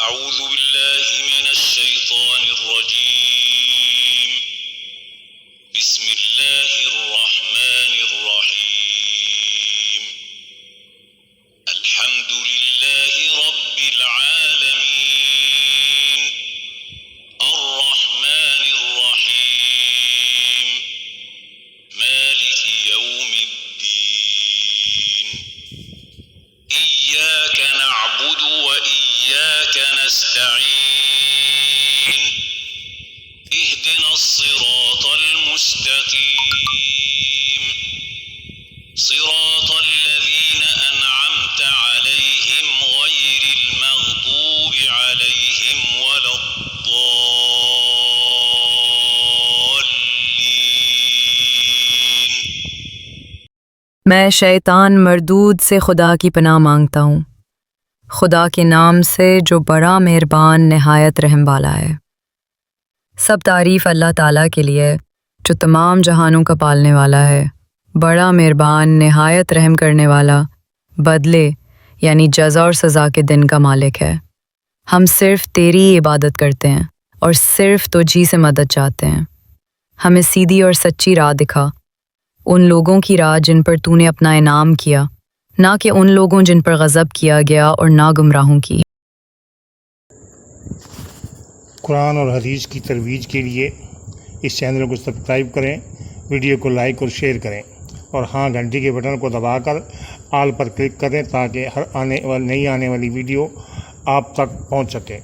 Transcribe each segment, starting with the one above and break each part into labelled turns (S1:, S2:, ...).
S1: أعوذ بالله من الشيطان الرجيم بسم الله الرحمن الرحيم الحمد لله رب العالمين الرحمن الرحيم مالك يوم الدين إياك نعبد وإياك نستعين اهدنا الصراط المستقيم صراط الذين أنعمت عليهم غير المغضوب عليهم ولا الضالين।
S2: मैं शैतान मरदूद से खुदा की पनाह मांगता हूँ, खुदा के नाम से जो बड़ा मेहरबान नहायत रहम वाला है। सब तारीफ़ अल्लाह ताला के लिए जो तमाम जहानों का पालने वाला है, बड़ा मेहरबान नहायत रहम करने वाला, बदले यानी जज़ा और सज़ा के दिन का मालिक है। हम सिर्फ़ तेरी इबादत करते हैं और सिर्फ़ तुझी से मदद चाहते हैं। हमें सीधी और सच्ची राह दिखा, उन लोगों की राह जिन पर तूने अपना इनाम किया, ना कि उन लोगों जिन पर गज़ब किया गया और ना गुमराहों की।
S3: कुरान और हदीस की तरवीज के लिए इस चैनल को सब्सक्राइब करें, वीडियो को लाइक और शेयर करें और हाँ, घंटी के बटन को दबाकर ऑल पर क्लिक करें ताकि हर नई आने वाली वीडियो आप तक पहुंच सके।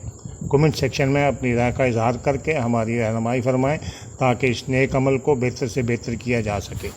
S3: कमेंट सेक्शन में अपनी राय का इजहार करके हमारी रहनुमाई फरमाएं ताकि इस नेक अमल को बेहतर से बेहतर किया जा सके।